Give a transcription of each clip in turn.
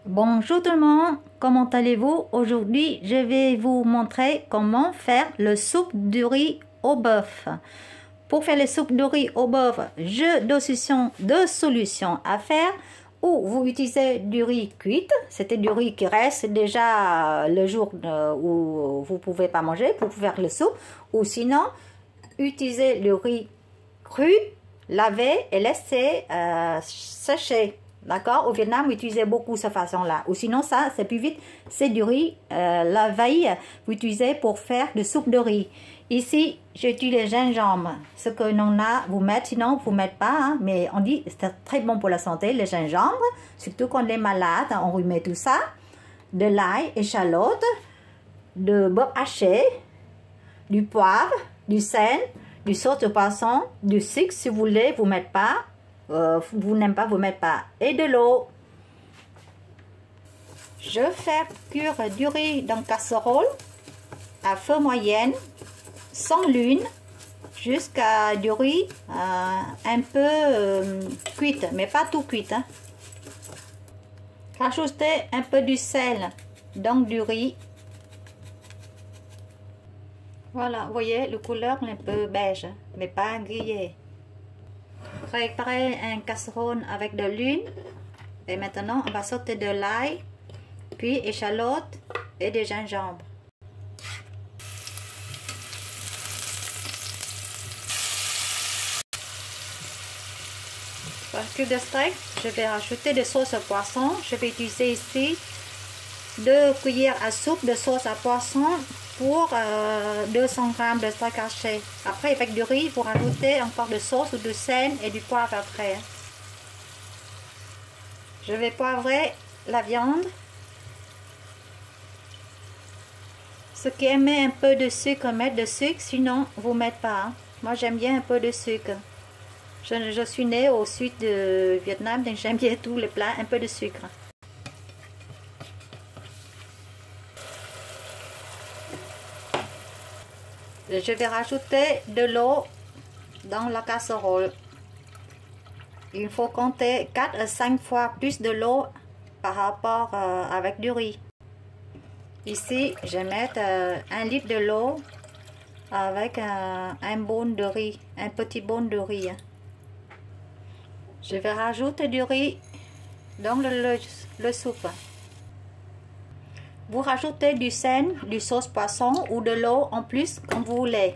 Bonjour tout le monde, comment allez-vous? Aujourd'hui, je vais vous montrer comment faire le soupe de riz au bœuf. Pour faire le soupe de riz au bœuf, j'ai deux solutions à faire. Ou vous utilisez du riz cuit, c'était du riz qui reste déjà le jour où vous ne pouvez pas manger pour faire le soupe. Ou sinon, utilisez le riz cru, lavé et laissé sécher. D'accord? Au Vietnam, vous utilisez beaucoup cette façon-là. Ou sinon, ça, c'est plus vite. C'est du riz. La veille, vous utilisez pour faire de soupe de riz. Ici, j'utilise le gingembre. Ce que l'on a, vous mettez. Sinon, vous ne mettez pas. Hein, mais on dit c'est très bon pour la santé, le gingembre. Surtout quand on est malade, on remet tout ça. De l'ail, échalote, de beurre haché, du poivre, du sel, du sauce de poisson, du sucre si vous voulez, vous ne mettez pas. Vous n'aimez pas, vous mettez pas. Et de l'eau. Je vais faire cuire du riz dans une casserole à feu moyenne, sans l'huile, jusqu'à du riz un peu cuite, mais pas tout cuite. Hein. Rajoutez un peu du sel dans du riz. Voilà, vous voyez, la couleur est un peu beige, mais pas grillée. Préparez une casserole avec de l'huile et maintenant on va sauter de l'ail, puis échalote et du gingembre. Pour le cube de steak, je vais rajouter de sauce à poisson. Je vais utiliser ici 2 cuillères à soupe de sauce à poisson pour 200 g de steak haché. Après, avec du riz, vous rajoutez encore de sauce ou de sel et du poivre après. Je vais poivrer la viande. Ceux qui aiment un peu de sucre, mettent de sucre, sinon vous ne mettez pas. Moi, j'aime bien un peu de sucre. Je suis née au sud du Vietnam, donc j'aime bien tous les plats, un peu de sucre. Je vais rajouter de l'eau dans la casserole. Il faut compter 4 à 5 fois plus de l'eau par rapport avec du riz. Ici, je vais mettre 1 litre de l'eau avec un bol de riz, un petit bol de riz. Je vais rajouter du riz dans le soupe. Vous rajoutez du sel, du sauce poisson ou de l'eau en plus comme vous voulez.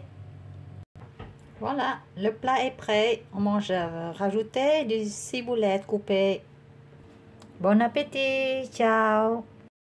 Voilà, le plat est prêt. On mange. Rajoutez des ciboulettes coupées. Bon appétit, ciao!